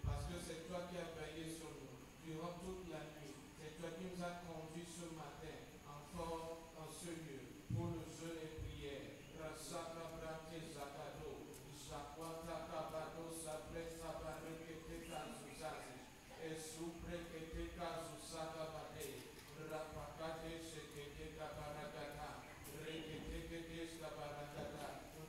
Parce que c'est toi qui as veillé sur nous durant toute la nuit. C'est toi qui nous as conduits ce matin encore en ce lieu pour le jeûne et prière.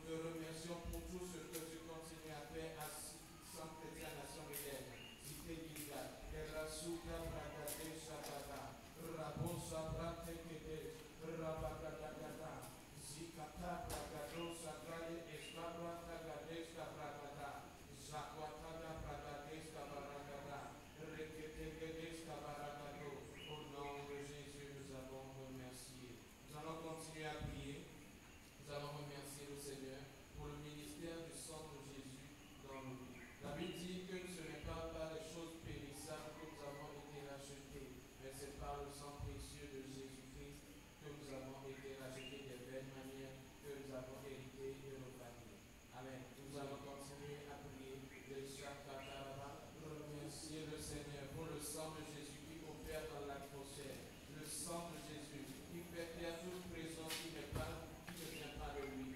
Nous te remercions pour tout ce que tu continues à faire à Centre Chrétien Nation Moderne, Cité Gilgal, Erasuka Bragade Shabada, Rabosa Brate Kede, Rabagada, Zikata Bragado Sakale Estabra Tagadesca Bragada, Zakwataga Bragadesca Baragada, Reketegedesca Baragado. Au nom de Jésus, nous avons remercié. Nous allons continuer à prier. Nous allons remercier le Seigneur pour le ministère du sang de Jésus dans nos vies. La Bible dit que ce n'est pas par les choses périssables que nous avons été rachetés, mais c'est par le sang précieux de Jésus-Christ que nous avons été rachetés des belles manières que nous avons hérité de nos familles. Amen. Nous allons continuer à prier le Shakataraba, remercier le Seigneur pour le sang de Jésus qui opère dans l'atmosphère, le sang de Jésus qui fait taire toute présence qui ne vient pas de lui.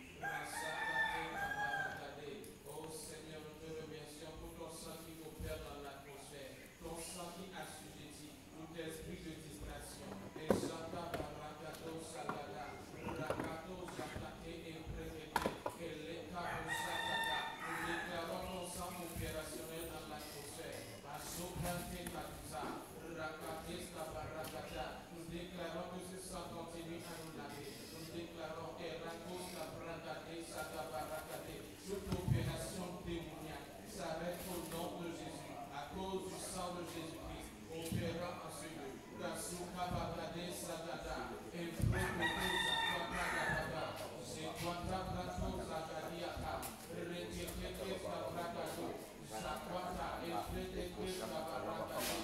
Oh Seigneur, nous te remercions pour ton sang qui opère dans l'atmosphère, ton sang qui assujettit tout esprit de distraction. Et Santa Barakato Salada, Rakato Zakate et Prékété, et l'État de Sakata. Nous déclarons ton sang opérationnel dans l'atmosphère. Asopante Katusa, Rakatesta Barakata. Nous déclarons que ce sang continue à nous laver. Nous déclarons Erakosta Bragate Sakabarakate. Toute opération démoniaque s'arrête au nom de Jésus, à cause du sang de Jésus-Christ, opérant en ce lieu. Kasuka Bagade Sagada, et Prokoto Zakabagada, Zekwata Brato Zakadiaka, Rekete Sabragato, Zakwata, et Fredeke Sabaragade,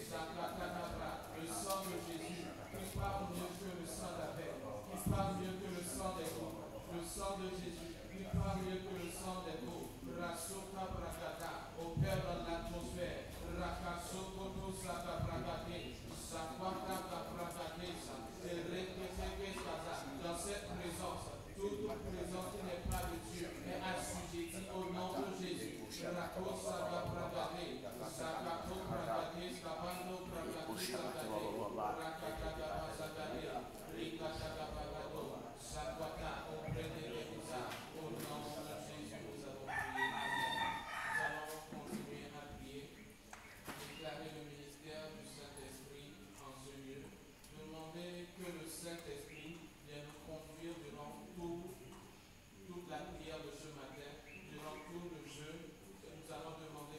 Zakatanabra, le sang de Jésus, qui parle mieux que le sang d'Abel, qui parle mieux que le sang des corps, le sang de Jésus, qui parle mieux que le sang des veaux. Rasoka Bragada, opère dans l'atmosphère. Rakasokoto Saka Bragade, Sakwata Bragade, et Rekete Kaza. Dans cette présence, toute présence qui n'est pas de Dieu est assujettie au nom de Jésus. Rakosa Bragade, Sakato Bragade, Skabando Bragade, Rakata Bazagade, Rikata Bagado, Sakwata, auprès des Rébusa. Au nom de Jésus, nous avons prié. Nous allons continuer à prier, déclarer le ministère du Saint-Esprit en ce lieu, demander que le Saint-Esprit vienne nous conduire durant toute la prière de ce matin, durant tout le jeûne. Nous allons demander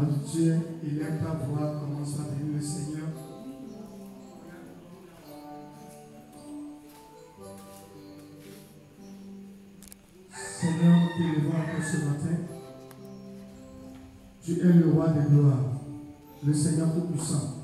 Dieu, il aime ta voix, commence à bénir le Seigneur. Seigneur, nous t'élevons encore ce matin. Tu es le roi des gloires, le Seigneur tout-puissant.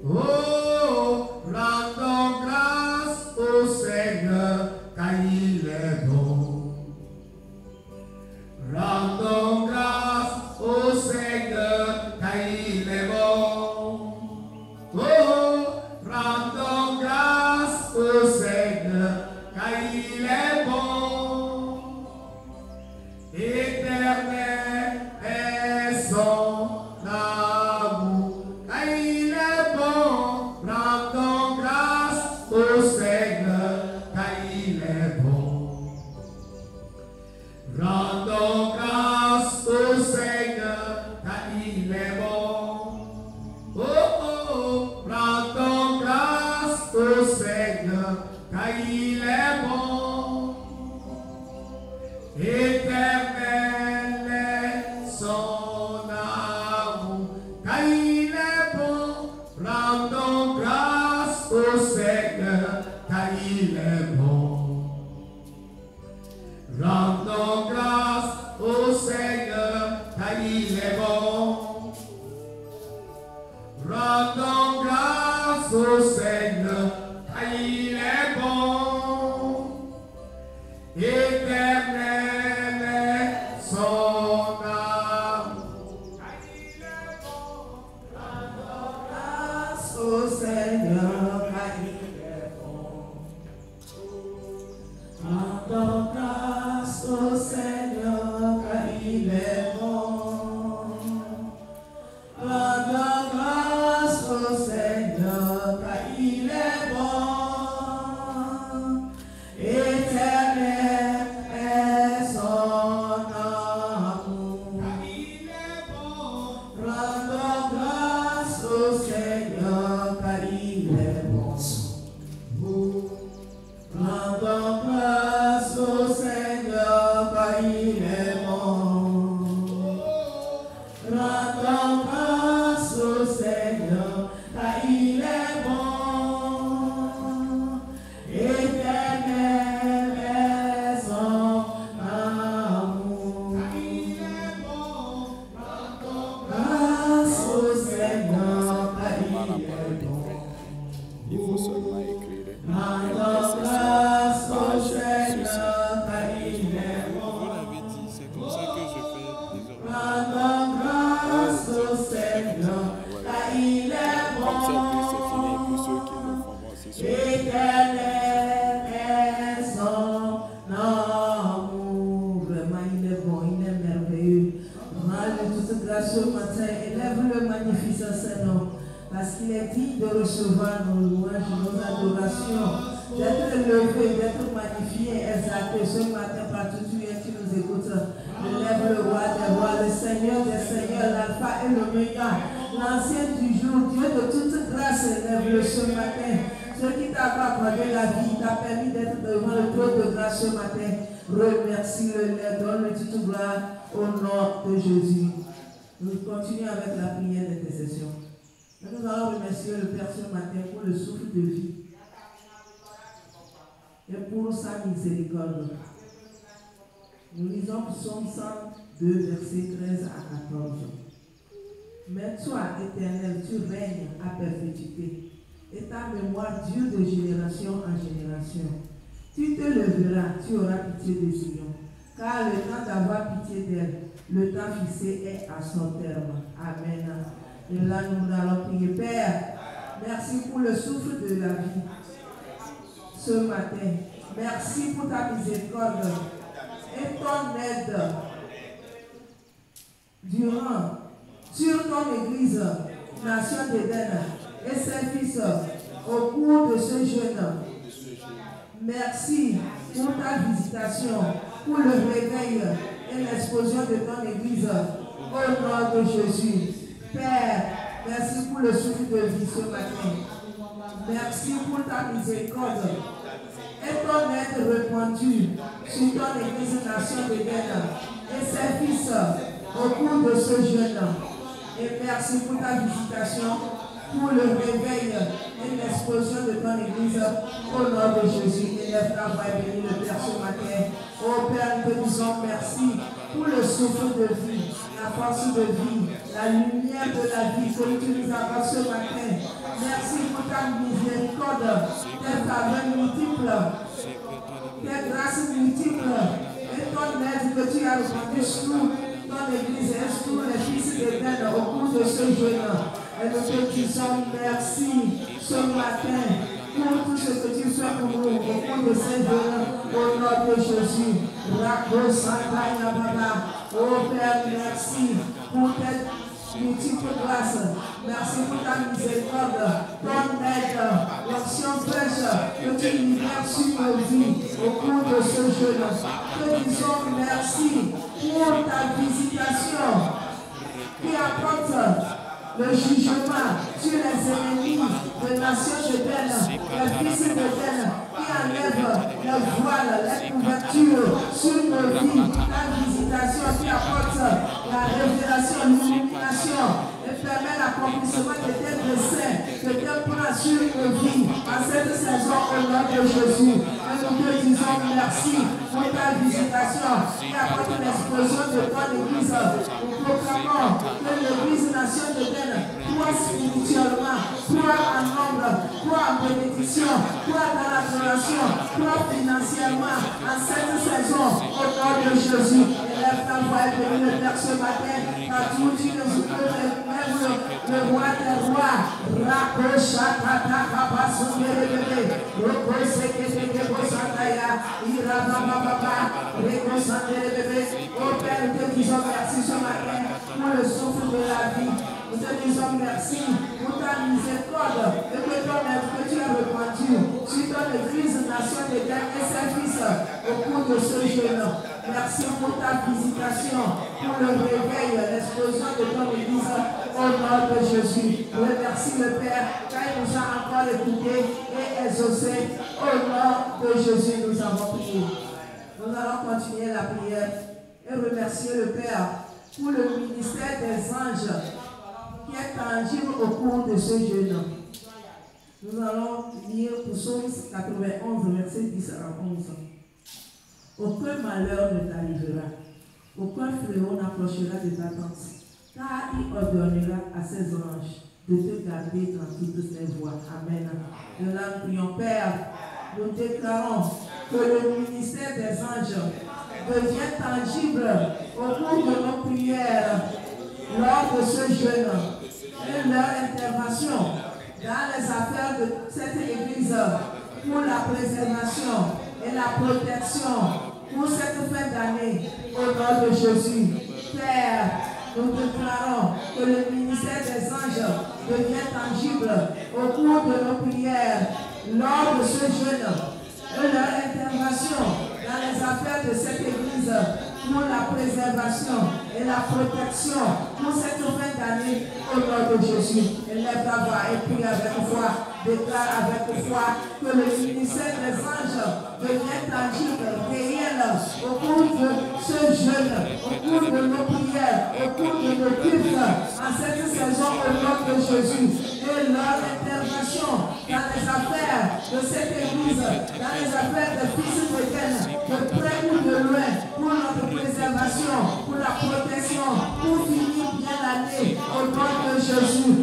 Oh il est bon. Rendons grâce au Seigneur, car il est bon. Éternel est son amour, car il est bon. Rendons grâce au Seigneur, car il est bon. Rendons grâce au Seigneur, car il est bon. Rendons grâce au Seigneur, car il est bon. Éternel est son amour, car il est bon. Rendons grâce au Seigneur, car il est bon. Rendons grâce au Seigneur, car il est bon. Rendons grâce au Seigneur, car il est bon. Éternel est son amour, car il est bon. Rendons grâce au Seigneur, car il est bon. Il faut seulement écrire. Rendons grâce au Seigneur, car il est Vous bon. l'avez dit, c'est comme ça que je fais désormais. Rendons grâce au Seigneur, car il est Comme ça, après, c'est fini. bon. Pour ceux qui le font, bon, c'est sûr. Éternel est son amour. Vraiment, il est bon, il est merveilleux. Rends-le toute grâce ce matin. Élève le magnificent Seigneur. Parce qu'il est digne de recevoir nos louanges, nos adorations, d'être élevé, d'être magnifié, exalté ce matin partout où tu es, tu nous écoutes. Élève le roi des rois, le Seigneur des seigneurs, l'alpha et l'oméga, l'ancien du jour, Dieu de toute grâce, élève-le ce matin. Ce qui t'a accordé la vie, t'a permis d'être devant le trône de grâce ce matin. Remercie-le, donne-le toute gloire au nom de Jésus. Nous continuons avec la prière d'intercession. Nous allons remercier le Père ce matin pour le souffle de vie et pour sa miséricorde. Nous lisons Psaume 102, versets 13 à 14. Mais toi, Éternel, tu règnes à perpétuité, et ta mémoire dure de génération en génération. Tu te leveras, tu auras pitié de Sion, car le temps d'avoir pitié d'elle, le temps fixé est à son terme. Amen. Et là, nous allons prier. Père, merci pour le souffle de la vie ce matin. Merci pour ta miséricorde et ton aide sur ton Église, nation d'Éden, et ses fils au cours de ce jeûne. Merci pour ta visitation, pour le réveil et l'explosion de ton Église. Au nom de Jésus. Père, merci pour le souffle de vie ce matin. Merci pour ta miséricorde et ton aide répandue sur ton Église nation d'Éden et ses fils au cours de ce jeûne. Et merci pour ta visitation, pour le réveil et l'explosion de ton Église au nom de Jésus. Élève ta voix et bénis le Père ce matin. Oh Père, nous te disons merci pour le souffle de vie, la force de vie, la lumière de la vie que tu nous apportes ce matin. Merci pour ta miséricorde, tes faveurs multiples, tes grâces multiples et ton aide que tu as répandu sur ton Église et sur les fils d'Éden au cours de ce jeûne. Et nous te disons merci ce matin pour tout ce que tu fais pour nous au cours de ces jeûnes au nom de Jésus. Oh Père, merci pour tes multiples grâces. Merci pour ta miséricorde, ton aide, l'action fraîche que tu libères sur nos vies au cours de ce jeûne. Te disons merci pour ta visitation qui apporte le jugement sur les ennemis de nation d'Éden, les fils d'Éden, qui enlève le voile, les couvertures sur nos vies, la visitation qui apporte la révélation, l'illumination et permet l'accomplissement de tes desseins, de tes plans sur nos vies en cette saison au nom de Jésus. Et nous te disons disons merci pour ta visitation qui apporte l'explosion de ton église. Nous proclamons que l'église nation de Dieu croit spirituellement, croit en nombre, croit en bénédiction, croit dans l'adoration, croit financièrement en cette saison au nom de Jésus. Élève ta voix et bénis le Père ce matin, car tu nous lèves le roi des rois. Rakocha tata kabasu bébé, Rokose kete bosantaya, Irababa, Rekosante bébé. Au Père, nous te disons merci ce matin pour le souffle de la vie. Nous te disons merci pour ta miséricorde et que ton œuvre que tu as répandu sur ton église nation de Dieu et ses fils au cours de ce jeûne. Merci pour ta visitation, pour le réveil, l'explosion de ton église au nom de Jésus. Remercie le Père car il nous a encore écoutés et exaucés. Au nom de Jésus, nous avons prié. Nous allons continuer la prière et remercier le Père pour le ministère des anges qui est tangible au cours de ce jeûne. Nous allons lire Psaume 91, verset 10 à 11. Aucun malheur ne t'arrivera, aucun fléau n'approchera de ta tente, car il ordonnera à ses anges de te garder dans toutes ses voies. Amen. Nous prions, Père, nous déclarons que le ministère des anges devient tangible au cours de nos prières, lors de ce jeûne, et leur intervention dans les affaires de cette église pour la préservation et la protection pour cette fin d'année au nom de Jésus. Père, nous déclarons que le ministère des anges devient tangible au cours de nos prières lors de ce jeûne et leur intervention dans les affaires de cette église pour la préservation et la protection pour cette fin d'année au nom de Jésus. Élève ta voix et prie avec foi. Déclare avec foi que le ministère des anges devient tangible, réel au cours de ce jeûne, au cours de nos prières, au cours de nos cultes en cette saison au nom de Jésus. Et leur intervention dans les affaires de cette église, dans les affaires des fils de Dieu, de près ou de loin, pour notre préservation, pour la protection, pour finir bien l'année au nom de Jésus.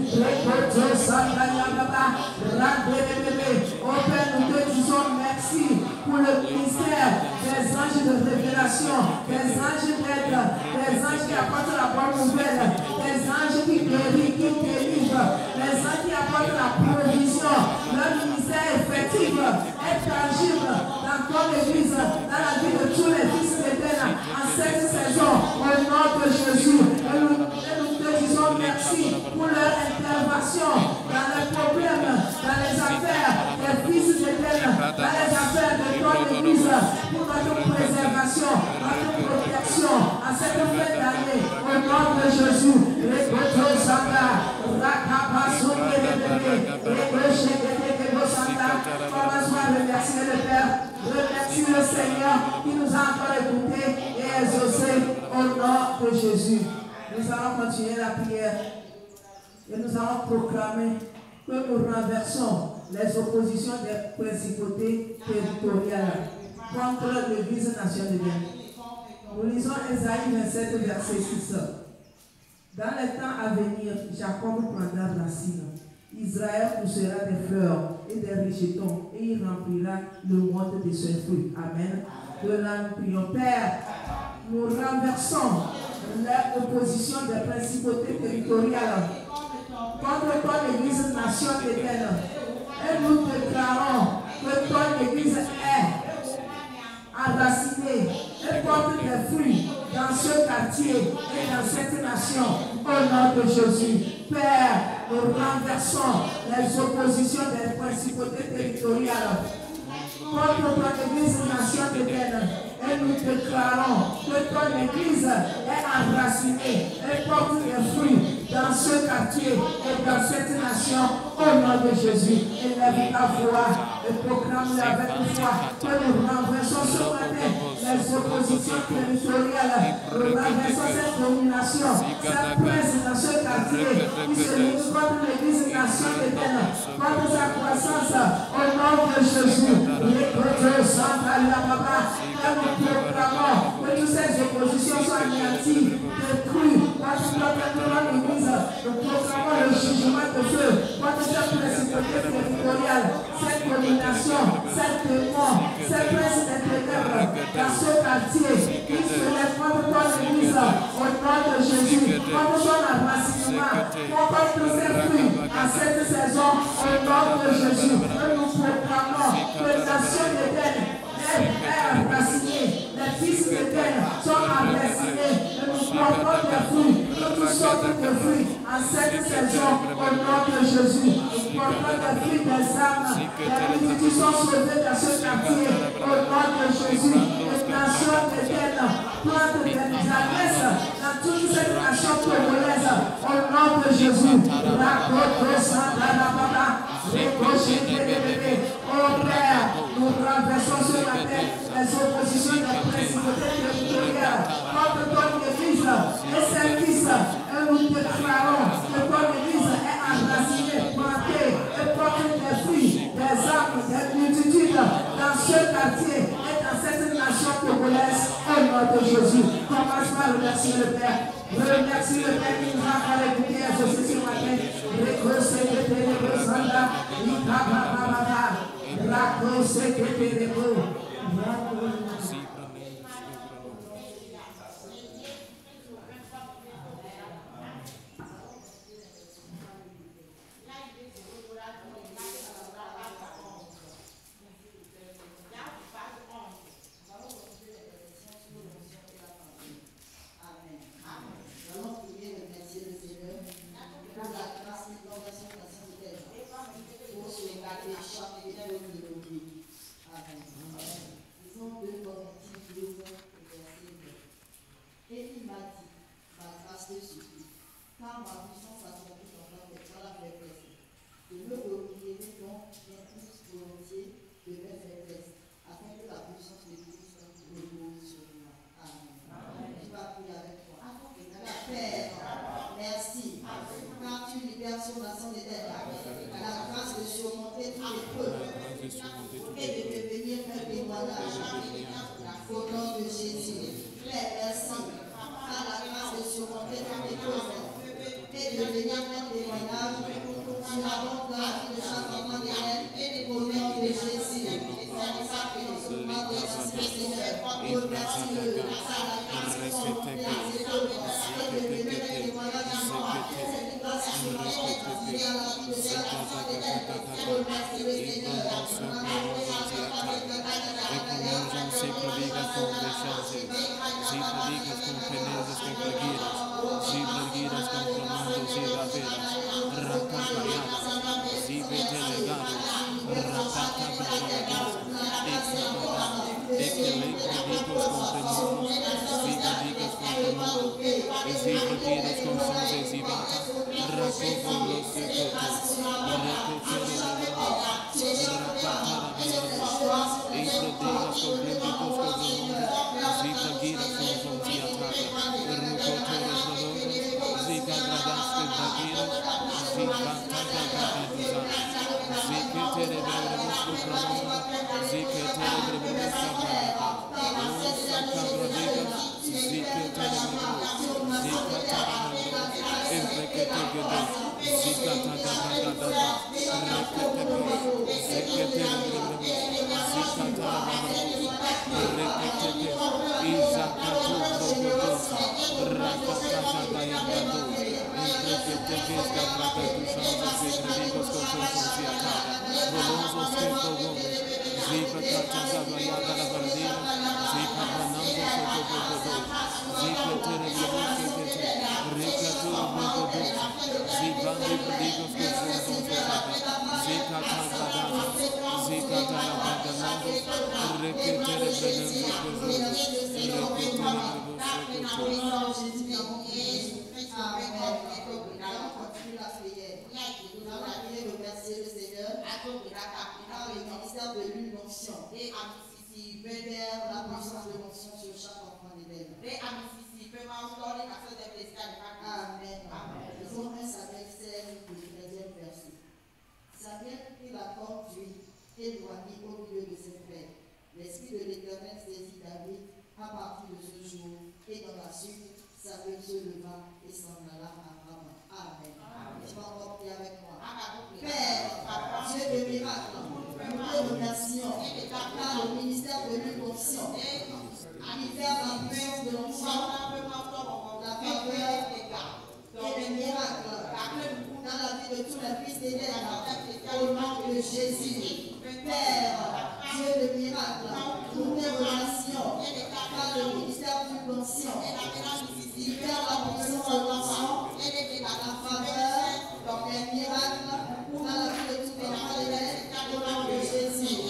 Au Père, nous te disons merci pour le ministère des anges de révélation, des anges d'aide, des anges qui apportent la bonne nouvelle, des anges qui guérissent, qui délivrent, les anges qui apportent la provision. Leur ministère effectif est tangible dans ton église, dans la vie de tous les fils de Dieu en cette saison, au nom de Jésus. Et nous te disons merci pour leur intervention dans les problèmes, dans les affaires des fils de Dieu, dans les affaires de ton église, pour notre préservation, notre protection à cette fin d'année, au nom de Jésus. Commence à remercier le Père, remercie le Seigneur qui nous a encore écoutés et exaucés au nom de Jésus. Nous allons continuer la prière et nous allons proclamer que nous renversons les oppositions des principautés territoriales contre l'Église nationale de Dieu. Nous lisons Ésaïe 27, verset 6. Dans les temps à venir, Jacob prendra racine. Israël poussera des fleurs et des rejetons et il remplira le monde de ses fruits. Amen. De là, nous prions, Père, nous renversons l'opposition des principautés territoriales contre ton Église nation éternelle. Et nous déclarons que ton Église est enracinée et porte des fruits dans ce quartier et dans cette nation au nom de Jésus. Père, nous renversons les oppositions des principautés territoriales contre ton Église nation éternelle. Et nous déclarons que ton Église est enracinée et porte des fruits dans ce quartier et dans cette nation au nom de Jésus. Élève ta voix et proclame avec foi que nous renversons ce matin les les oppositions territoriales, renversons cette domination, cette presse dans ce quartier, qui se limite contre l'église nation éternelle, contre sa croissance, au nom de Jésus. Les côtés sont à la papa, que nous proclamons que toutes ces oppositions soient anéanties, détruites, parce que notre église, nous proclamons le jugement de Dieu, contre cette principauté territoriale, cette domination, cette démon, cette presse des ténèbres, dans ce quartier, qui se lève contre ton église, au nom de Jésus, contre ton enracinement, contre tous ces fruits, en cette saison, au nom de Jésus, nous proclamons que la nation d'Éden est enracinée, les fils d'Éden sont enracinés, et nous portons des fruits, toutes sortes de fruits, en cette saison, au nom de Jésus, nous portons des fruits des âmes, les fruits qui sont sauvés dans ce quartier, au nom de Jésus, les nations d'Éden plantent des adresses dans toute cette nation congolaise, au nom de Jésus, oh Père, nous renversons ce matin les oppositions des principautés territoriales contre ton église et ses fils, et nous déclarons que ton église est enracinée, plantée et porte des fruits, des arbres, des multitudes dans ce quartier et dans cette nation congolaise, au nom de Jésus. Commence par remercier le Père. Remercie le Père qui nous a écouté à ce matin. Remercier le Seigneur par le ministère de l'unction. Libère la puissance de l'onction sur chaque enfant d'Éden. Amen. Disons 1 Samuel 16, le 13e verset. Samuel prit la corde d'huile et loignit au milieu de ses frères. L'Esprit de l'Éternel saisit David à partir de ce jour, et dans la suite, Samuel se leva et s'en alla à Rama. Amen. Tu vas encore prier avec moi. Père, Dieu de miracles, nous te remercions car le ministère de l'onction libère la puissance de l'onction, la faveur et les miracles dans la vie de tous les fils d'Éden, au nom de Jésus. Père, Dieu de miracles, nous te remercions car le ministère de l'onction libère la puissance de l'onction, la faveur, les miracles dans la vie de tous les enfants d'Éden, au nom de Jésus.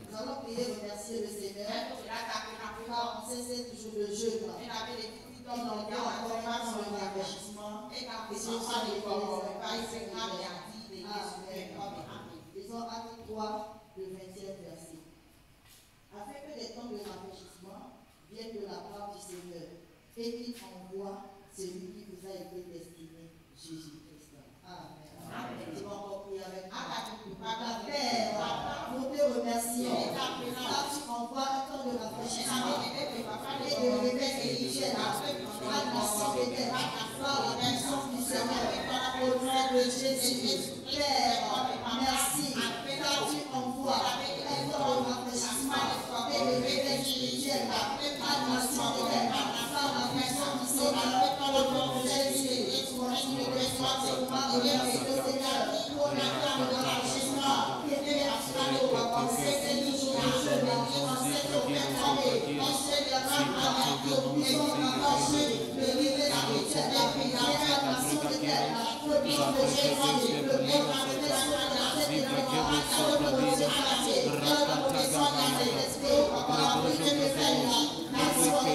Nous allons prier, remercier le Seigneur, car on sait toujours le jeûne. Ils n'ont pas encore pas sur le rafraîchissement, et ce sont les Ils ont Actes 3, le 20e verset. Afin que les temps de rafraîchissement viennent de la part du Seigneur, et qu'il envoie celui qui vous a été destiné, Jésus-Christ. Amen. Tu vas encore prier avec moi. Père, nous te remercions car tu envoies un temps de rafraîchissement et de réveil spirituel à la nation d'Éden par la puissance du Seigneur au nom de Jésus. Père, merci car tu envoies un temps de rafraîchissement et de réveil spirituel à la nation d'Éden par la puissance du Seigneur au nom de Jésus. Continue de soir sur moi et avec le Seigneur pour la fin de l'enrichissement qui est à Chicago. C'est toujours un jeu, on sait qu'on peut tomber, on sait la main ils ont marché le livre spirituel et puis la nation de terre, le nom de Jésus, le bon manifestation de la tête de la passé, la puissance de l'esprit, on a appris le réveil, nation de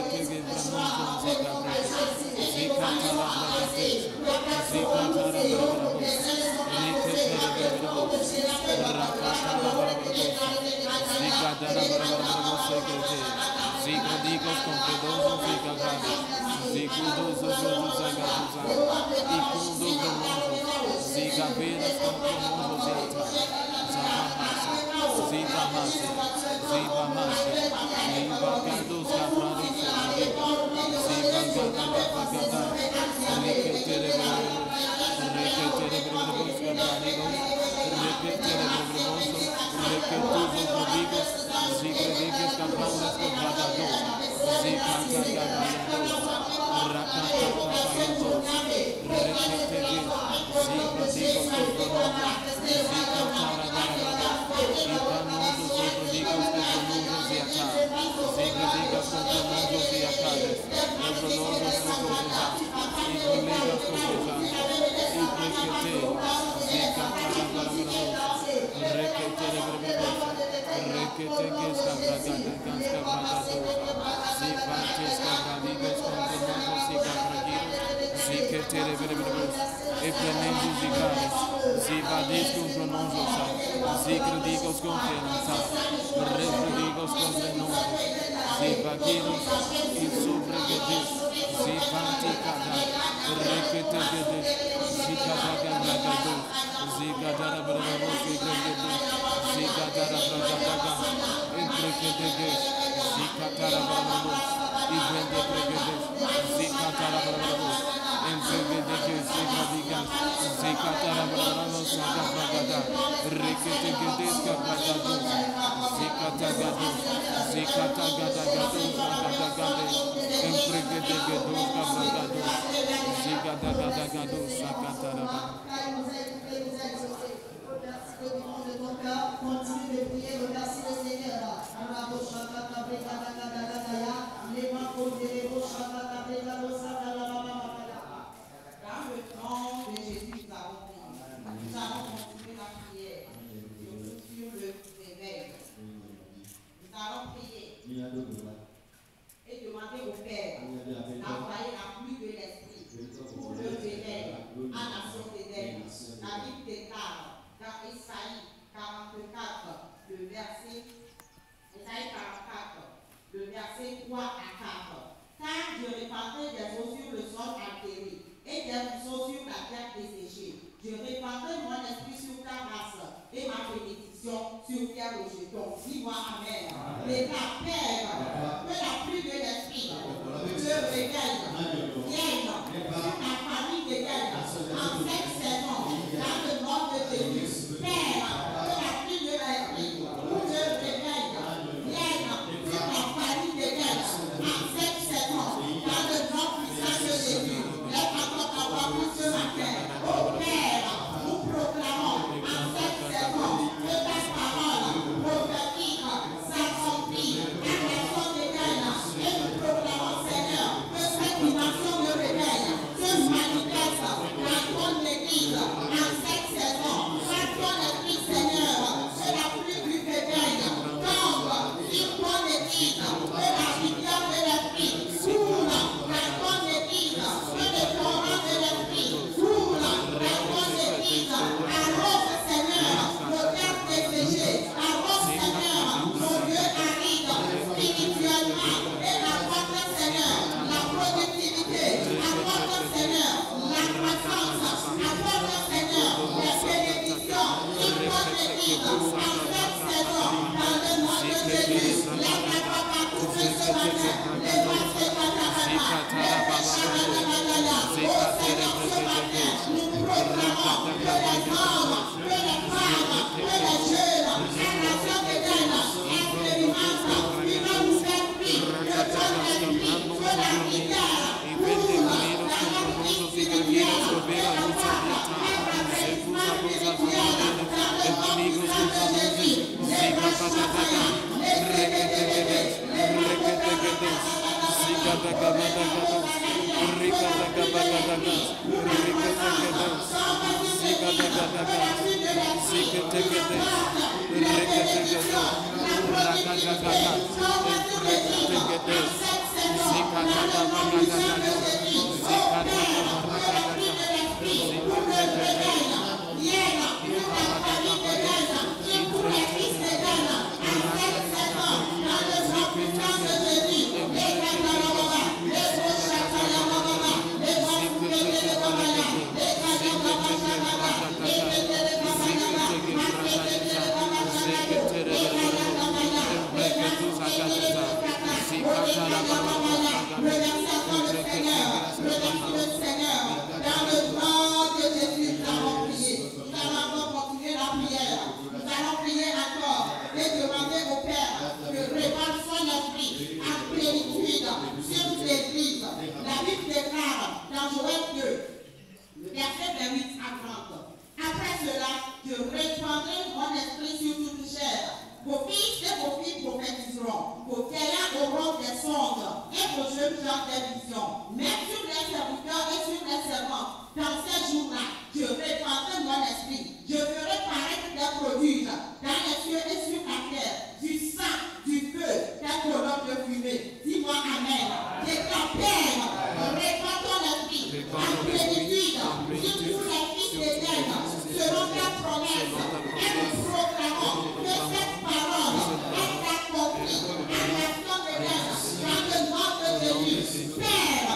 l'espoir, au nom de Jésus, et les gens sont avancés. Le père sont renoncés, les saints sont avancés, avec le nom de Jésus, Thank you. aux jeunes gens des visions, même sur les serviteurs et sur les servantes. Dans ces jours-là, je répandrai mon esprit. Je ferai paraître des prodiges dans les cieux et sur la terre, du sang, du feu, des colonnes de fumée. Dis-moi Amen. Je t'appelle, répands ton esprit, en plénitude, sur tous les fils d'Éden, selon ta promesse, et nous proclamons que cette parole est accomplie à l'action de l'Éden, dans le nom de Jésus. Père,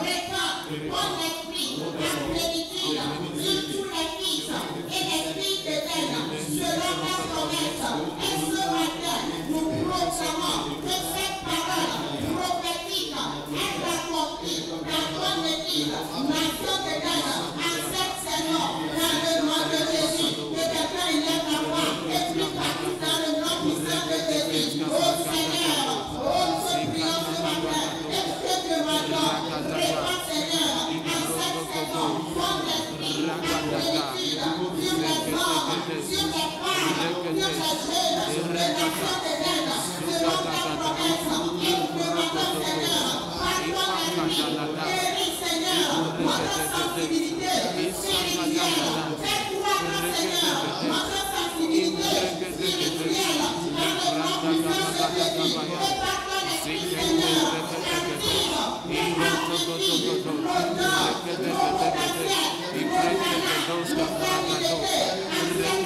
répands ton esprit, en plénitude, sur tous les fils et les filles d'Éden, selon ta promesse, et ce matin, nous proclamons que cette parole prophétique est accomplie dans ton Église, nation d'Éden, en cette saison, dans le nom de Jésus. Que quelqu'un élève la voix et prie partout dans le nom puissant de Jésus. Oh Seigneur, oh ce prions ce matin, et ce demandons, réponds Seigneur, en cette saison, ton esprit, en plénitude, sur les hommes, sur les femmes, sur les jeunes, les nations d'Éden, selon ta promesse, et nous demandons Seigneur, par ton esprit, guéris Seigneur, notre sensibilité spirituelle, fais croître Seigneur, notre sensibilité spirituelle, dans le nom puissant de Jésus, et par ton esprit Seigneur, captive et amplifie, l'odeur de cancer, de maladie, de stérilité, en cette saison, et exerce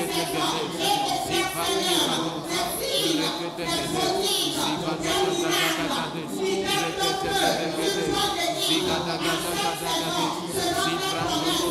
Seigneur, des signes, des prodiges, des miracles, libère ton peuple, que soit des livres, en cette saison, selon ta promesse,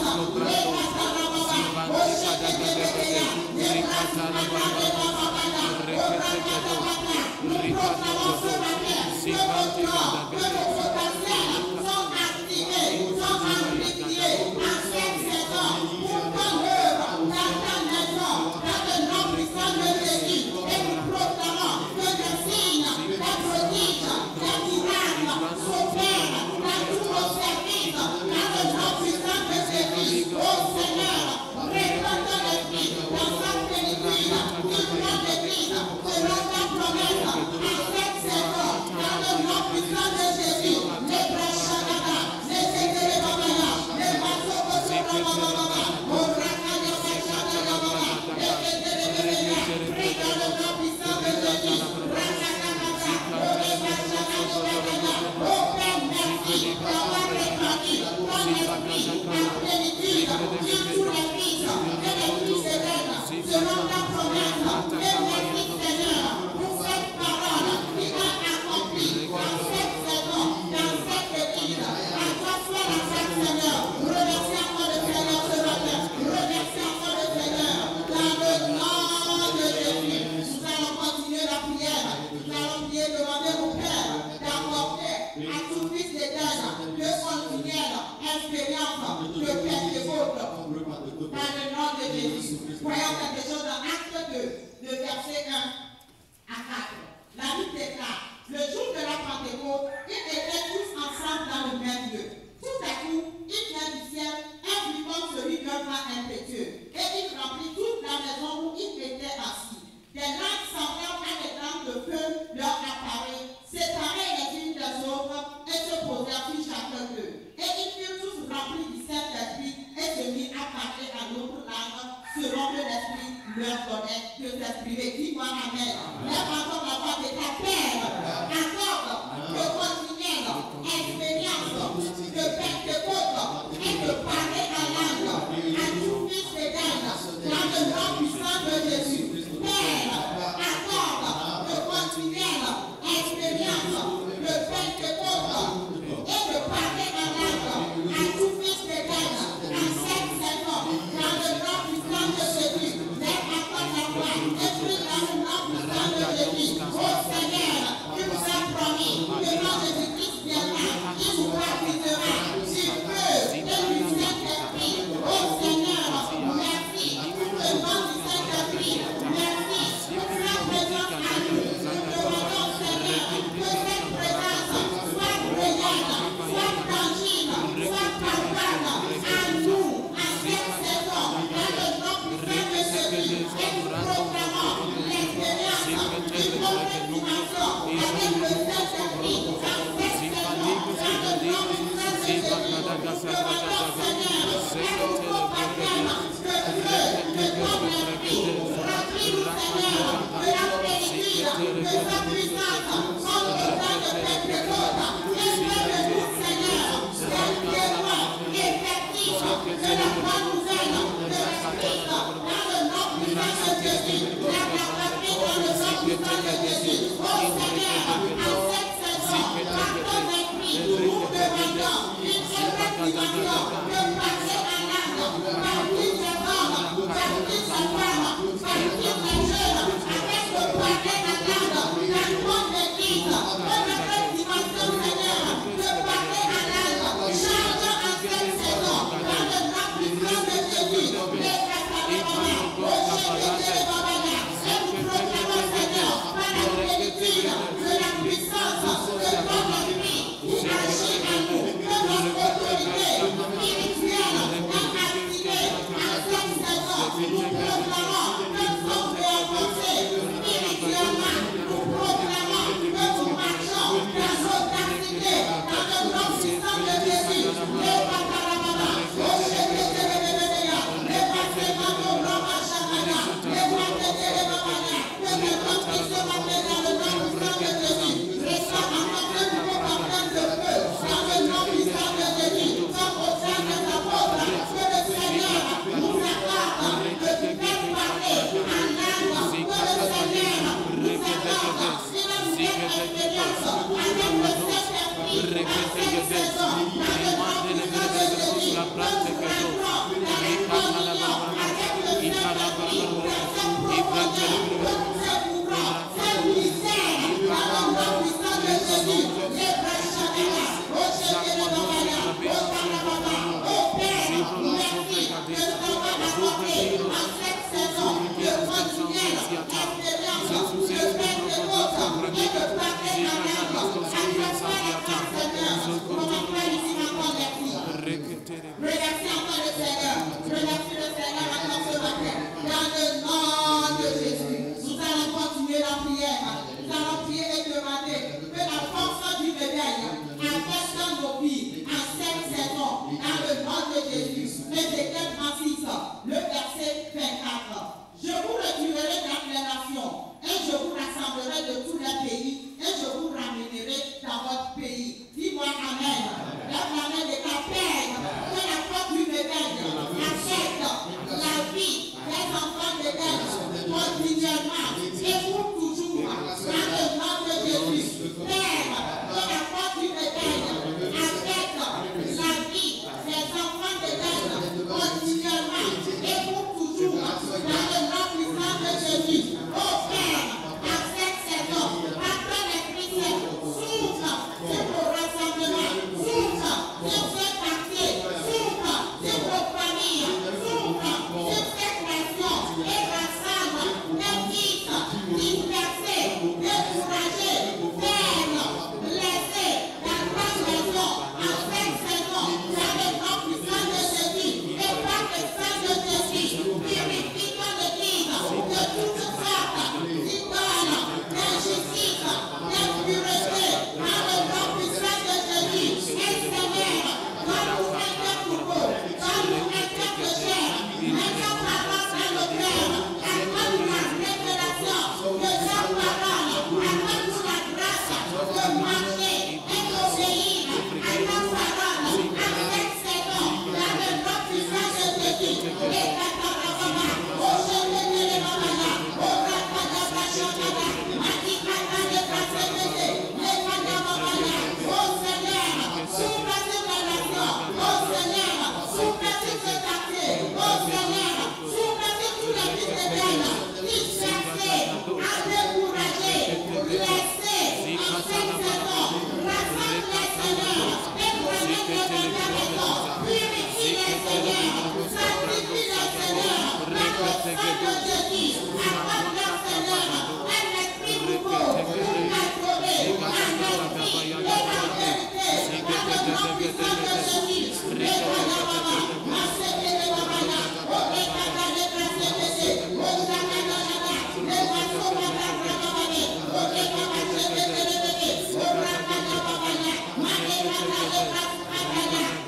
nous proclamons ce matin que maintenant que nos potentiels sont activés, sont amplifiés en cette saison pour ton œuvre, dans ta maison, dans le nom puissant de Jésus. Et nous proclamons que des signes, des prodiges, des miracles s'opèrent dans tous nos services, dans le nom puissant de Jésus. Oh Seigneur, répands ton esprit dans sa plénitude, sur ton Église, selon ta promesse, en cette saison, dans le nom puissant de Jésus. Les brachadada, les étérébabayas, les massokosokobababa, orakaya brachadadababa, les étérébabayas, prie dans le nom puissant de Jésus. Rakakakaka, les brachadadababa, oh Père, merci d'avoir répandu ton esprit en plénitude sur tous les fils et les fils d'Éden, selon ta promesse, et merci Seigneur pour cette parole qui a accompli dans cette saison, dans cette église. À toi soit la fête Seigneur. Remercions le Seigneur ce matin. Remercions le Seigneur dans le nom de Jésus. Nous allons continuer la prière. Nous allons prier, demander au Père d'apporter à tout fils d'Éden de continuelle expérience de Pentecôte. Dans le nom de Jésus. Voyons quelque chose dans Acte 2, de verset 1 à 4. La Bible déclare, le jour de la Pentecôte, ils étaient tous ensemble dans le même lieu. Tout à coup, il vient du ciel un bruit comme celui d'un vent impétueux, et il remplit toute la maison où ils étaient assis. Des langues semblables à des langues de feu leur apparaissent, séparées les unes des autres, et se posèrent sur chacun d'eux. Et ils furent tous remplis du Saint-Esprit, et se mirent à parler à d'autres langues, selon que l'Esprit leur donnait de s'exprimer. Dis-moi Amen. Lève encore la voix de ta Père. Accorde de continuelle expérience de Pentecôte et de parler en langue à tout fils d'Éden dans le nom puissant de Jésus. Père, accorde de continuelle expérience de Pentecôte et de parler en langue à tout fils d'Éden en cette saison dans le nom puissant de Jésus. Lève encore la voix et prie dans le nom puissant de Jésus.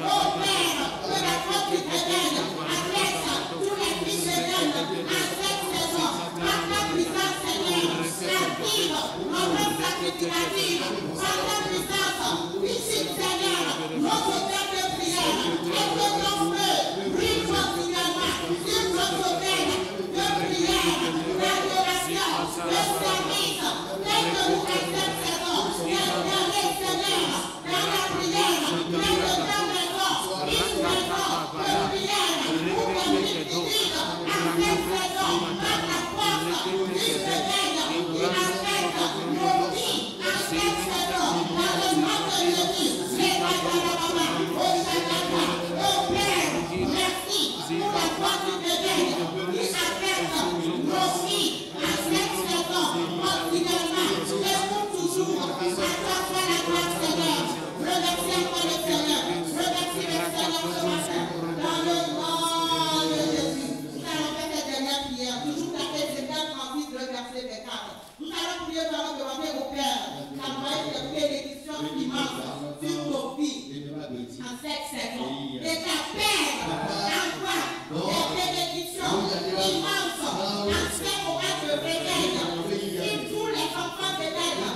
Open! en cette saison. Déjà perdre l'envoi des bénédictions immenses dans ces moments de réveil. Et tous les enfants de l'air, dans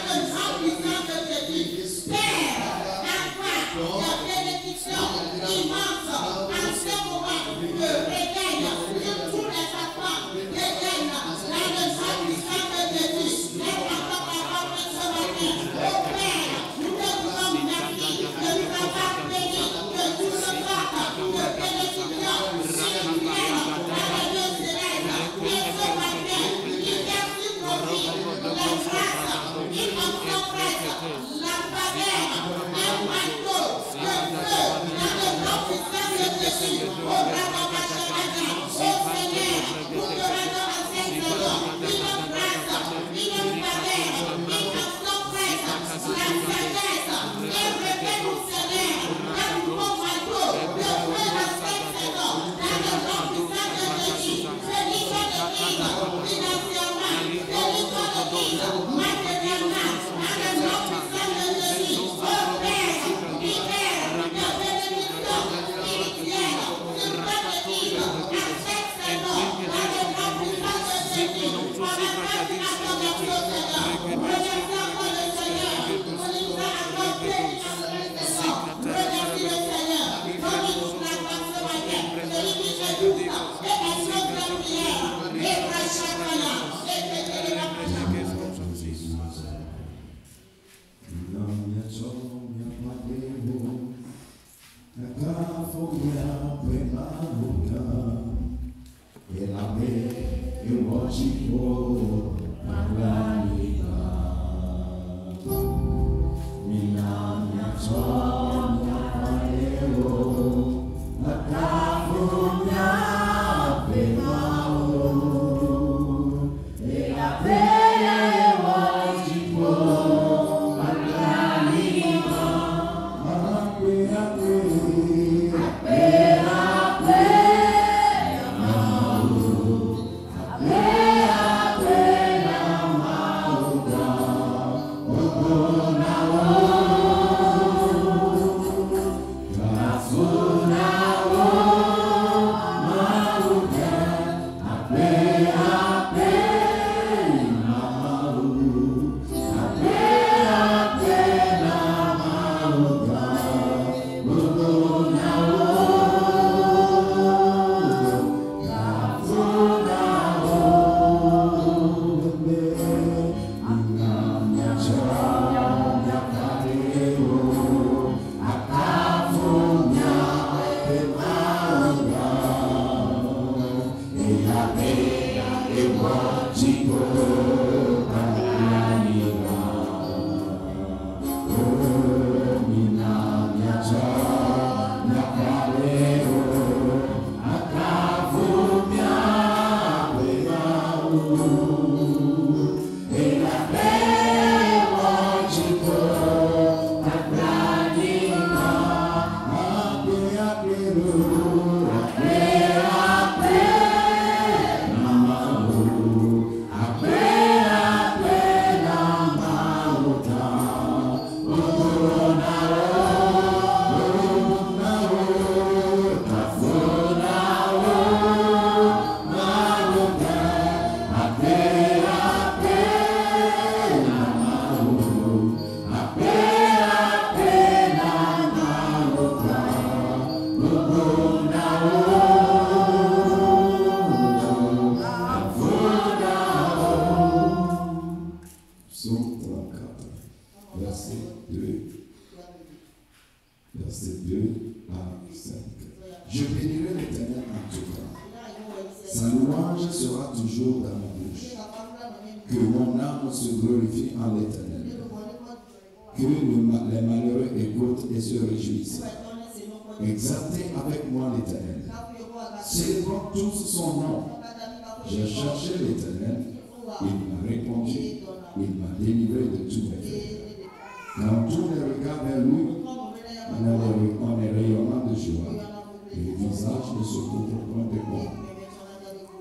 le nom puissant de Jésus, perdre l'envoi des bénédictions immenses dans ces moments de réveil. Et tous les enfants de l'air, dans le nom puissant de Jésus, les enfants ce matin, au Père, nous te disons merci de nous avoir bénis de tout ce temps de bénédiction spirituelle dans les lieux célestes. Et ce matin, liberté glorifique, la grâce, l'invention prête, la faveur, un manteau de feu dans le nom puissant de Jésus. Au Rababachakana, au Seigneur, nous te rendons à cette saison une grâce, une faveur, l'invention prête, la sagesse, et révèle-nous Seigneur, un nouveau manteau de feu dans cette saison, dans le nom puissant de Jésus. Bénissons l'Église financièrement, bénissons l'Église matériellement, dans le nom puissant de Jésus. Au Père, libère la bénédiction spirituelle sur ton Église à cette saison, dans le nom puissant de Jésus. On n'a pas vu la conversion, Seigneur. Remercie encore le Seigneur. On nous a accordé cette saison. Remercie le Seigneur. Donne-nous la grâce ce matin. Celui qui t'écoute et exauce la prière. Et grâce chacun. Et que Dieu la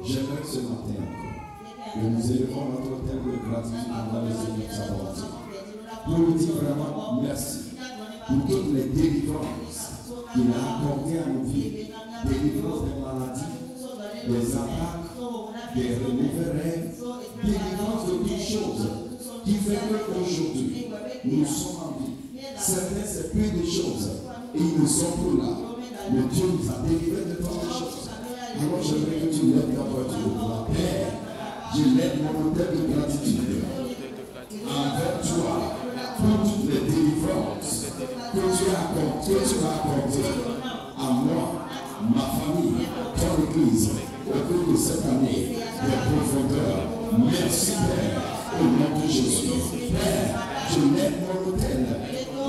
J'aimerais ce matin encore que nous élevons notre thème de gratitude envers le Seigneur sa bonté. Pour lui dire vraiment merci. pour toutes les délivrances qu'il a accordées à nos vies, délivrance des maladies, des attaques, des mauvais rêves, délivrance de toutes choses, qui fait qu'aujourd'hui, nous sommes en vie. Certains, c'est peu de choses, et ils ne sont plus là. Mais Dieu nous a délivrés de tant de choses. Alors j'aimerais que tu lèves ta voiture. Père, je lève mon hôtel de gratitude envers toi pour toutes les délivrances que tu as accordées à moi, ma famille, ton église, au cours de cette année, des profondeurs. Merci Père, au nom de Jésus. Père, je lève mon hôtel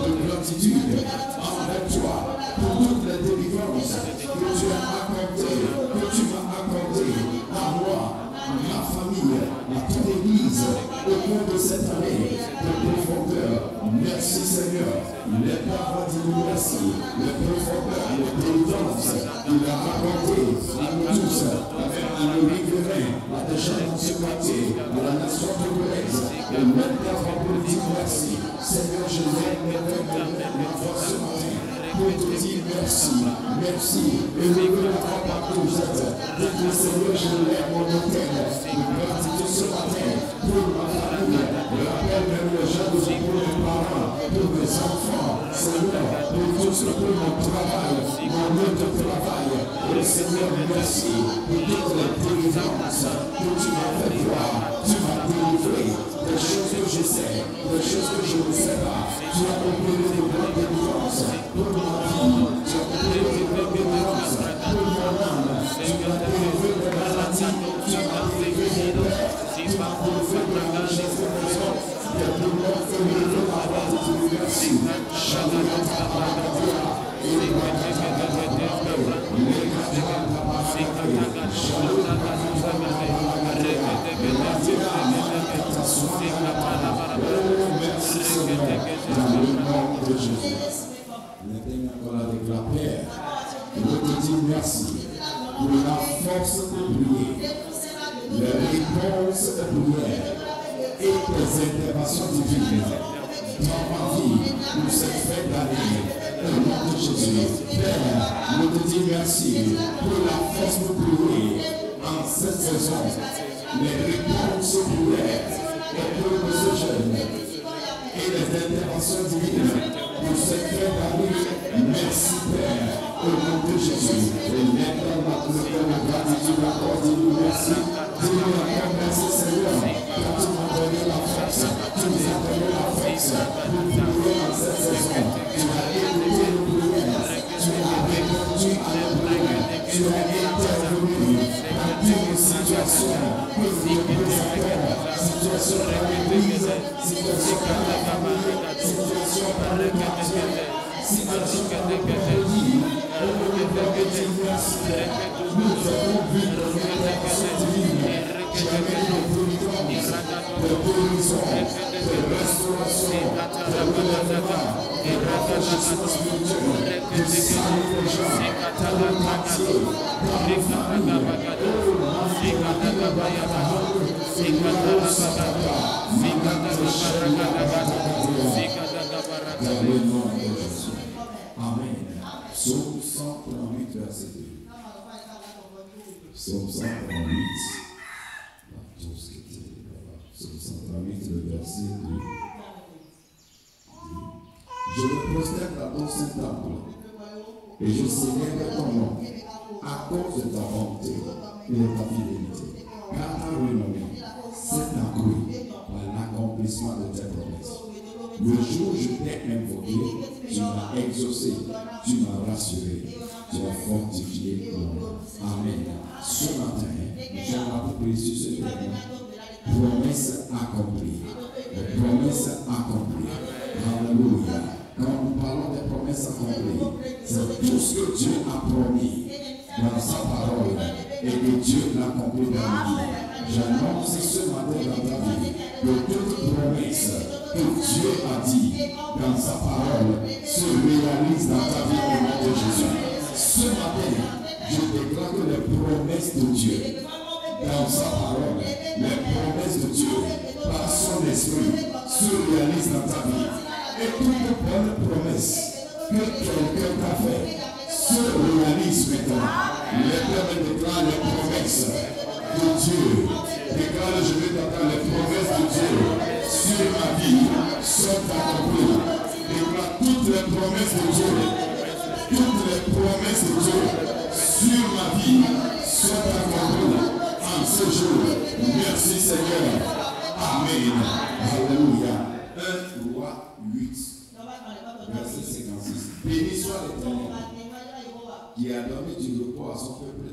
de gratitude envers toi pour toutes les délivrances que tu m'as accordées à moi, à ma famille, à toute l'église, au cours de cette année de profondeur. Merci Seigneur. Les paroles disent merci. Les profondeurs, les délivrances, il a accordé à nous tous, à nos riverains, à des gens dans ce quartier, à la nation congolaise. Et maintenant, pour dire merci. Seigneur, je lève ma voix ce matin pour te dire merci. Merci. Et lever la voix partout où vous êtes. Dites-le Seigneur, je lève mon hôtel de gratitude ce matin pour ma famille. Rappelle même les gens de pour mes parents, pour mes enfants. Seigneur, pour tout ce que mon travail, mon lieu de travail. Et Seigneur, merci pour toutes les délivrances que tu m'as fait voir. Tu m'as délivré des choses que je sais, des choses que je ne sais pas. Tu as opéré de grandes délivrances pour ma vie. Tu as opéré de grandes délivrances pour mon âme. Tu m'as délivré des maladies. Tu m'as délivré des pères. Tu m'as délivré de la richesse de maison. Il y a des morts que je veux avoir de te dire merci. Shalata Bagadia. Et les merci Seigneur, dans le nom de Jésus. Maintenant, encore avec la paix, je te dis merci pour la force de prier, les réponses de prière et tes interventions divines dans ma vie pour cette fête d'année. Au nom de Jésus, Père, je te dis merci pour la force de prier en cette saison, les réponses de prière et pour ce jeune et les interventions divines pour cette fête d'année. Merci Père, au nom de Jésus. Et maintenant, ma gratitude accorde, dis-nous merci. Dis-nous encore merci Seigneur, car tu m'as donné la force, tu nous as donné la force pour prier en cette saison. Tu as écouté nos prières, tu as répondu à nos prières, tu as intervenu dans toutes les situations que nous représentons, situation dans l'église, situation dans la famille, situation dans le quartier, situation dans le pays. Au nom de Dieu, merci. Nous avons vu le révélation divine, jamais de providence, de guérison, de restauration, de relèvement, de rafraîchissement spirituel, de salut des gens, dans le quartier, dans les familles. Oh, ma fille, dans le nom de Jésus. Amen. Psaume 138, verset 2. Psaume 138. Psaume 138, le verset 2. Je me prosterne dans ton saint temple et je célèbre ton nom à cause de ta bonté et de ta fidélité. Car ta renommée s'est accrue par l'accomplissement de tes promesses. Le jour où je t'ai invoqué, tu m'as exaucé, tu m'as rassuré, tu as fortifié mon nom. Amen. Ce matin, nous allons approprier sur ce terme. Promesse accomplie. Promesse accomplie. Alléluia. Quand nous parlons des promesses accomplies, c'est tout ce que Dieu a promis dans sa parole et que Dieu l'accomplit dans nos vies. J'annonce ce matin dans ta vie que toute promesse que Dieu a dit dans sa parole se réalise dans ta vie au nom de Jésus. Ce matin, je déclare que les promesses de Dieu dans sa parole, les promesses de Dieu par son esprit se réalisent dans ta vie. Et toute bonne promesse que quelqu'un t'a fait se réalise maintenant. Les pères déclarent les promesses de Dieu. Déclare, je vais t'entendre les promesses de Dieu sur ma vie sont accomplies. Déclare toutes les promesses de Dieu. Toutes les promesses de Dieu sur ma vie sont accomplies en ce jour. Merci Seigneur. Amen. Alléluia. 1 Roi 8, verset 56. Béni soit l'Éternel qui a donné du repos à son peuple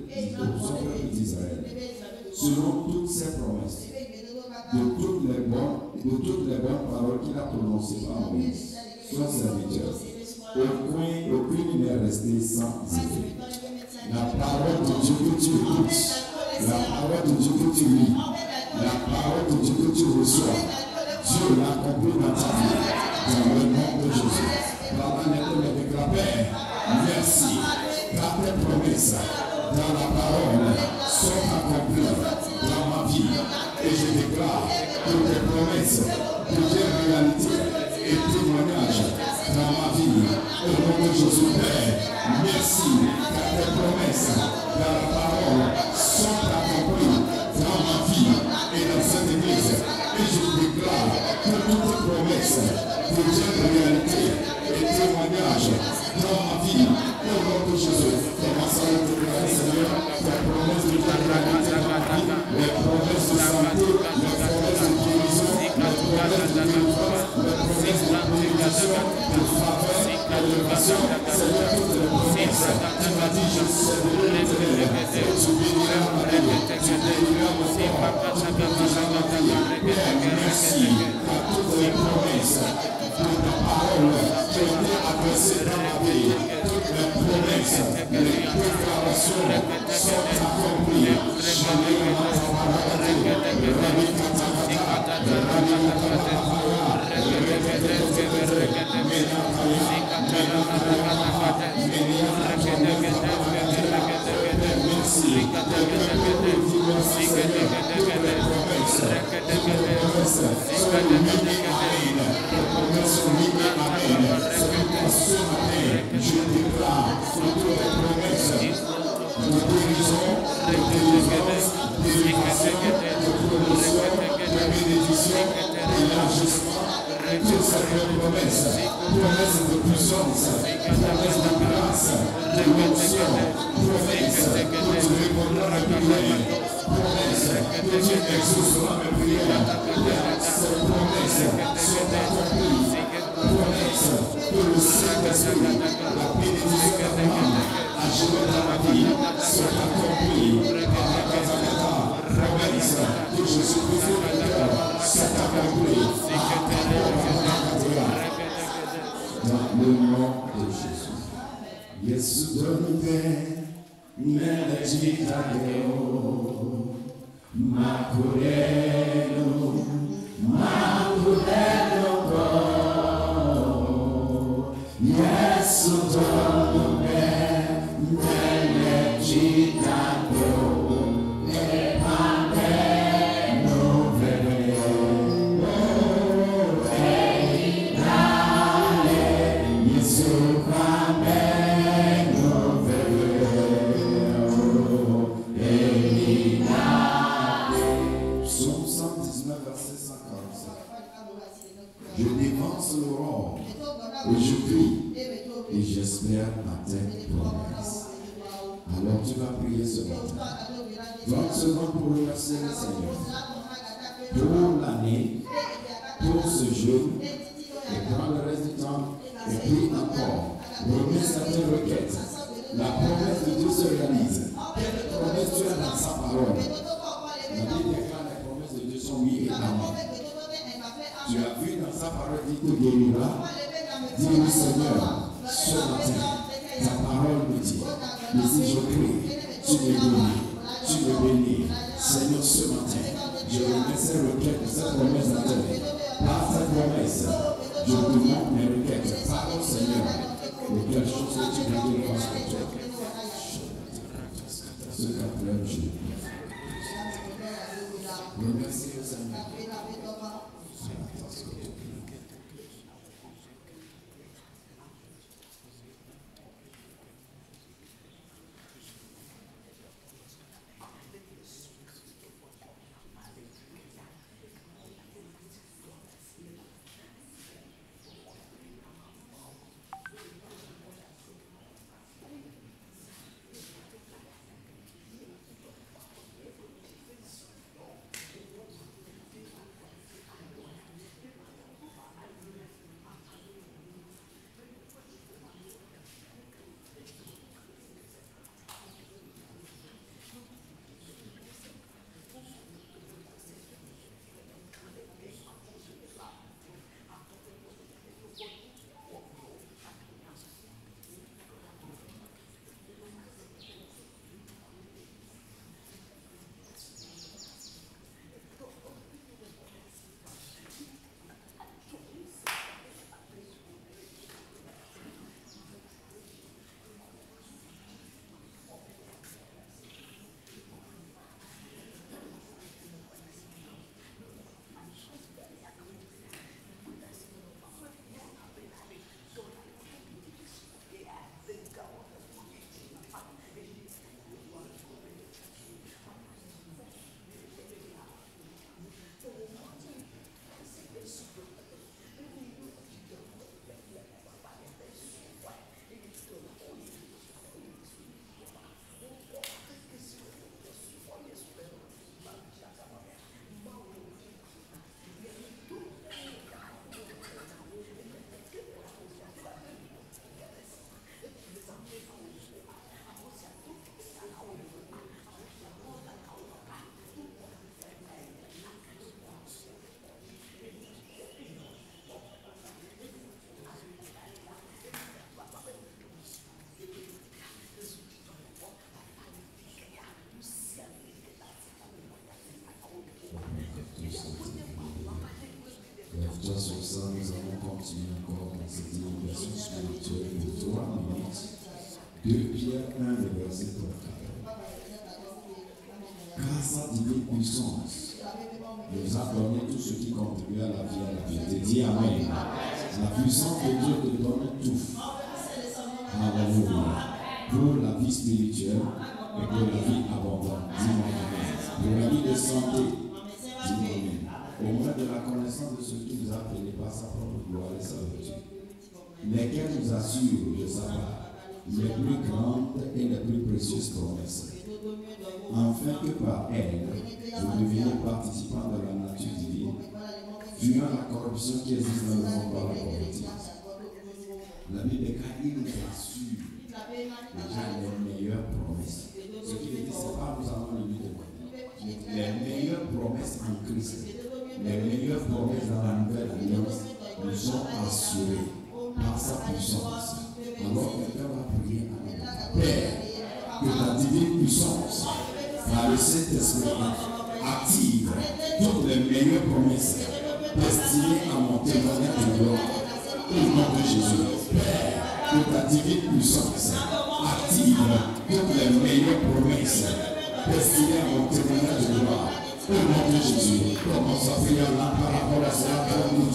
d'Israël, selon toutes ses promesses, de toutes les bonnes paroles qu'il a prononcées par Moïse, son serviteur. Aucune n'est restée sans effet. La parole de Dieu que tu écoutes, la parole de Dieu que tu lis, la parole de Dieu que tu reçois, Dieu l'a accompli dans ta vie, dans le nom de Jésus. Pardon, les déclare, Père, merci, car tes promesses dans la parole sont accomplies dans ma vie. Et je déclare que tes promesses deviennent réalité et témoignage dans ma vie. Au nom de Jésus, Père, merci, car tes promesses dans la parole sont accomplies dans ma vie et dans cette église. Et je déclare que toutes tes promesses deviennent réalité et témoignage dans ma vie. Au nom de Jésus, commence à le déclarer, Seigneur, tes promesses de réalité dans ma vie, les promesses de santé, les promesses de guérison, les promesses de délivrance, les promesses de bénédiction, de faveur, d'élévation. Seigneur, toutes les promesses, tu m'as dit, je sais de l'Éternel, et tu béniras ma vie, tu béniras mon corps, tu béniras ma vie. Père, merci à toutes les promesses de ta parole qui ont été adressées dans ma vie. Toutes les promesses, les déclarations sont accomplies. Je déclare que toutes les promesses de guérison, de délivrance, de promotion, de bénédiction, d'élargissement, toutes ces promesses, promesses de puissance, promesses de grâce, de onction, promesses que tu répondras à mes prières, promesses que tu exauceras mes prières. Ces promesses sont accomplies. Promesses que le Saint-Esprit, la bénédiction agir dans la vie, sont accomplies. Promesses que Jésus-Christ est le cœur, c'est accompli. Dans le nom de Jésus. Yesu donne Nenegitadeo Makureno Go Yesu donne Nenegitadeo Je dévance l'aurore et je prie et j'espère ma tête promesse. Alors tu vas prier ce matin. 30 secondes pour remercier le Seigneur pour l'année, pour ce jeûne, et prends le reste du temps et prie encore. Remets certaines requêtes. La promesse de Dieu se réalise. Quelle promesse tu as dans sa parole? La Bible déclare les promesses de Dieu sont oui et amen. Tu as vu dans sa parole, dit te guérira. Dis oui Seigneur, ce matin, ta parole me dit, ici je prie, tu me bénis, tu me bénis. Seigneur, ce matin, je remets ces requêtes, ces promesses à terre. Par ta promesse, je demande mes requêtes. Pardon Seigneur, pour quelle chose que tu veux que je fasse pour toi. Ce qu'après je remercie le Seigneur. 2 Pierre 1, le verset 3. Car sa divine puissance nous a donné tout ce qui contribue à la vie et à la piété. Dis Amen. La puissance de Dieu te donne tout. Alléluia. Pour la vie spirituelle et pour la vie abondante. Dis-moi Amen. Pour la vie de santé. Dis-moi Amen. Au moins de la connaissance de ce qui nous a appelé par sa propre gloire et sa vertu, lesquels nous assurent de sa part les plus grandes et les plus précieuses promesses, afin que par elles, vous deveniez participants de la nature divine, fuyant la corruption qui existe dans le monde par la convoitise. La Bible dit qu'il nous assure déjà les meilleures promesses. Ce qui veut dire, ce n'est pas nous avons le but de moyens. Les meilleures promesses en Christ, les meilleures promesses dans la nouvelle alliance nous sont assurées par sa puissance. Alors quelqu'un va prier à nous. Père, que ta divine puissance, par le Saint-Esprit, active toutes les meilleures promesses destinées à mon témoignage de gloire. Au nom de Jésus. Père, que ta divine puissance active toutes les meilleures promesses destinées à mon témoignage de gloire. Au nom de Jésus. Commence à prier là par rapport à cela pour nous.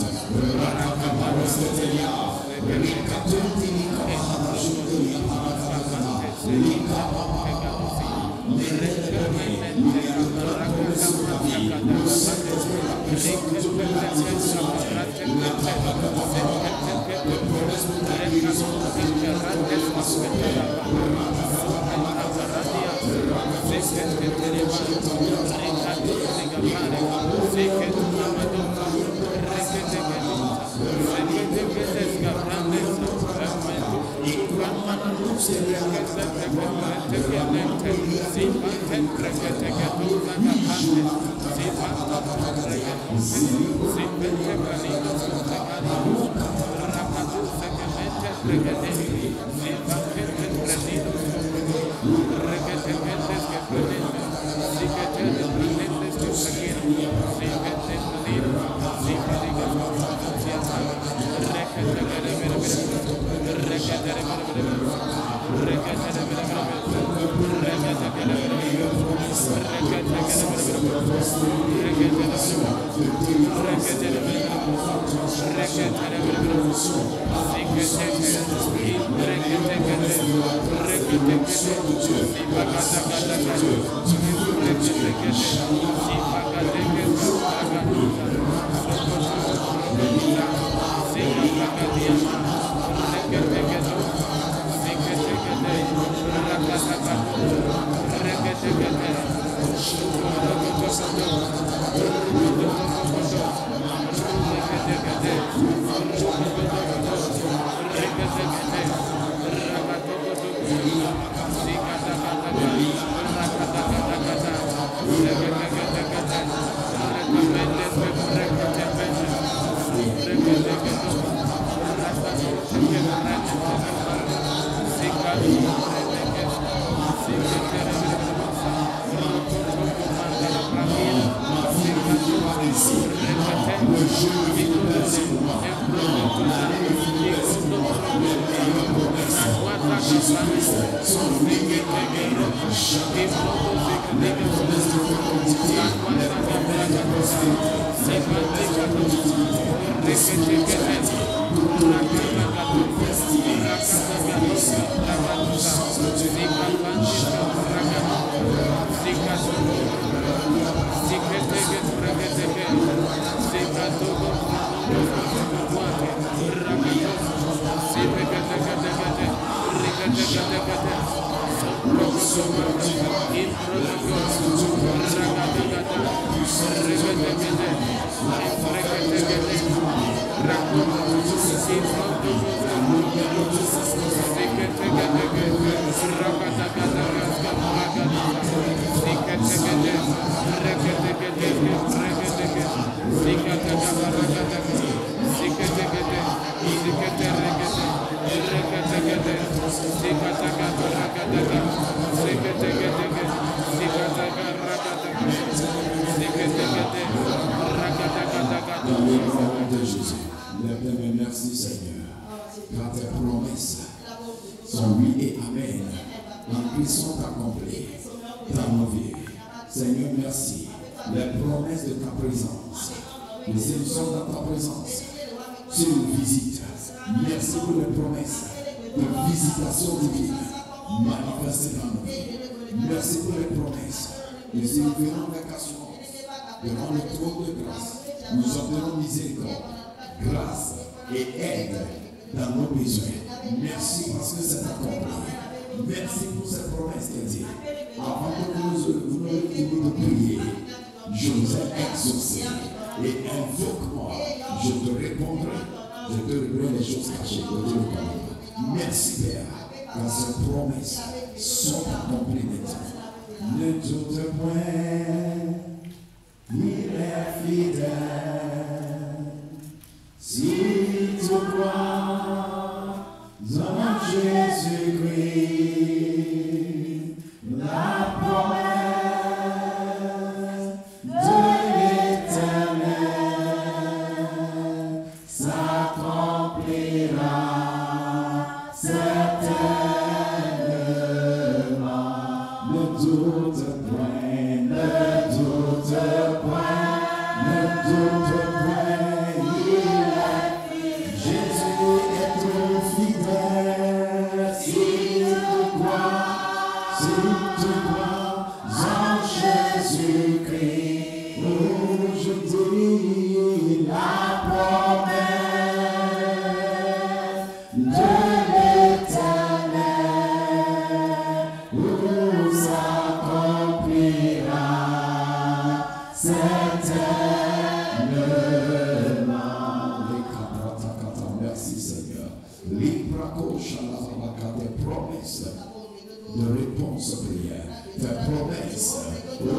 Son oui et amen. En Christ sont accomplis dans nos vies. Seigneur, merci. Les promesses de ta présence. Les émissions dans ta présence. Tu nous visites. Merci pour les promesses de visitation divine manifestées dans nos vies. Merci pour les promesses. Nous élevons avec assurance devant le trône de grâce. Nous obtenons miséricorde, grâce et aide dans nos besoins. Merci parce que c'est accompli. Merci pour ces promesses qui dit. Avant que vous n'ayez fini de prier, je vous ai exaucé et invoque-moi, je te répondrai. Je te révélerai les choses cachées. Merci Père, car ces promesses sont accomplies maintenant. Ne doute point, il est fidèle. Si tu crois en Jésus-Christ, la promesse de l'Éternel s'accomplira certainement. Ne doute point, ne doute point, ne doute point, Jésus est trop fidèle. Si tu crois en Jésus-Christ, aujourd'hui la promesse de l'Éternel s'accomplira certainement. Merci Seigneur. Tes promesses de réponse aux prières, tes promesses de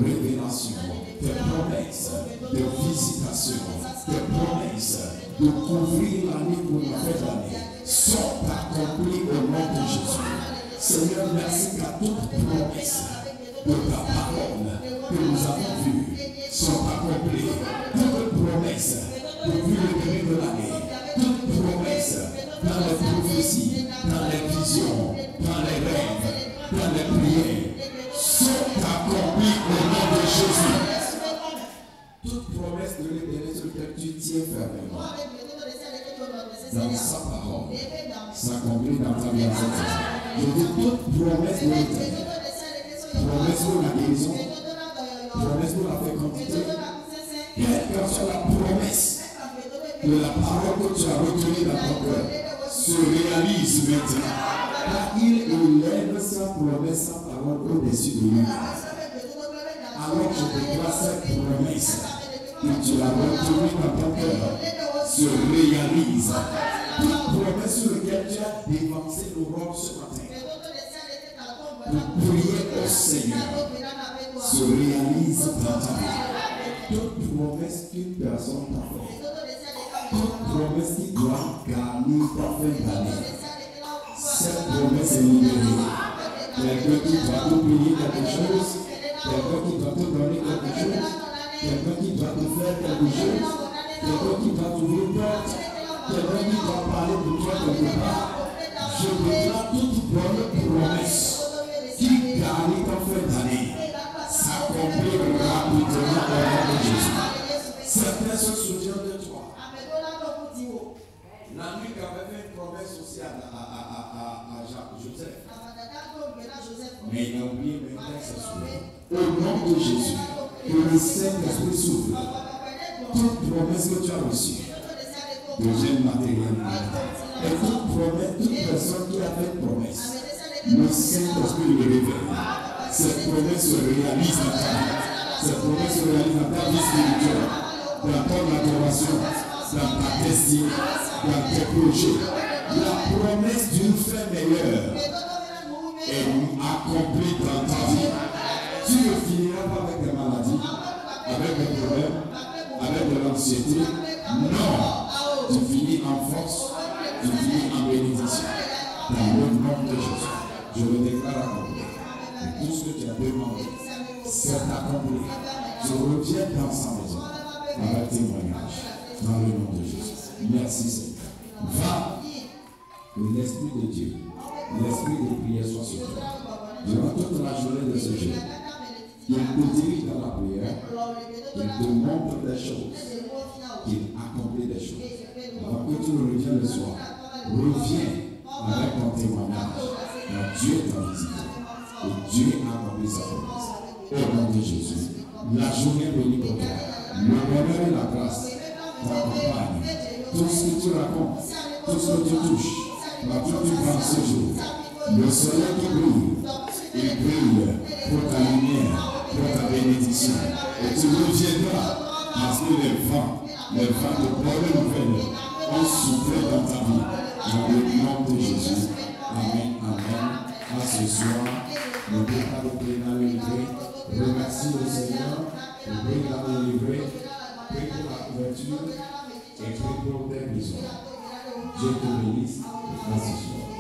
révélation, tes promesses de visitation, tes promesses de couvrir l'année pour la fin d'année sont accomplies au nom de Jésus. Seigneur, merci qu'à toute promesse de ta parole que nous avons vue sont accomplies. Toute promesse depuis le début de l'année, toute promesse dans les prophéties, dans les visions, dans les rêves, dans les prières, sont accomplies au nom de Jésus. Toute promesse de l'Éternel sur laquelle tu tiens fermement dans sa parole s'accomplit dans ta vie. Je dis toute promesse de l'Éternel, promesse pour la guérison, promesse pour la fécondité, quelle que soit la promesse de la parole que tu as retenue dans ton cœur, se réalise maintenant. Car il élève sa promesse, sa parole au-dessus de lui. Alors je déclare cette promesse que tu as retenue dans ton cœur se réalise. Toute promesse sur laquelle tu as dévancé l'aurore ce matin pour prier au Seigneur se réalise dans ta vie. Toute promesse qu'une personne t'a faite, toute promesse qui doit garnir ta fin d'année, cette promesse est libérée. Quelqu'un qui doit t'oublier quelque chose, quelqu'un qui doit te donner quelque chose, quelqu'un qui doit te faire quelque chose, quelqu'un qui doit t'ouvrir une porte, quelqu'un qui doit parler de toi quelque part. Je déclare toute bonne promesse qui garnit ta fin d'année s'accomplir rapidement au nom de Jésus. Certains se souviennent de toi. La nuit avait fait une promesse aussi à Joseph. Mais il a oublié maintenant que ça souvient. Au nom de Jésus, que le Saint-Esprit s'ouvre. Toute promesse que tu as reçue, deuxième matérialité. Et toute promesse, toute personne qui a fait une promesse, le Saint-Esprit le révèle. Cette promesse se réalise dans ta vie. Cette promesse se réalise dans ta vie spirituelle, dans ton adoration, dans ta destinée, dans tes projets. La promesse d'une fin meilleure est accomplie dans ta vie. Tu ne finiras pas avec des maladies, avec des problèmes, avec de l'anxiété. Non, tu finis en force, tu finis en bénédiction. Dans le nom de Jésus, je le déclare accompli. Et tout ce que tu as demandé, c'est accompli. Tu reviens dans sa maison avec témoignage. Dans le nom de Jésus. Merci Seigneur. Va, que l'Esprit de Dieu l'esprit de prière soit sur toi. Durant toute la journée de ce jour, qu'il te dirige dans la prière, qu'il te montre des choses, qu'il accomplit des choses. Avant que tu reviennes le soir, reviens avec ton témoignage. Car Dieu t'a visité et Dieu a accompli sa promesse. Au nom de Jésus, la journée bénie pour toi, le bonheur et la grâce t'accompagnent. Tout ce que tu racontes, tout ce que tu touches, la toute tu prends ce jour, le soleil qui brille, il brille pour ta lumière, pour ta bénédiction. Et tu reviendras parce que les vents de bonne nouvelle ont soufflé dans ta vie. Dans le nom de Jésus. Amen. Amen. À ce soir, n'oubliez pas de prier dans le livret. Remercie le Seigneur. Priez dans le livret. Priez pour la couverture et priez pour tes besoins. Dieu te bénisse. À ce soir.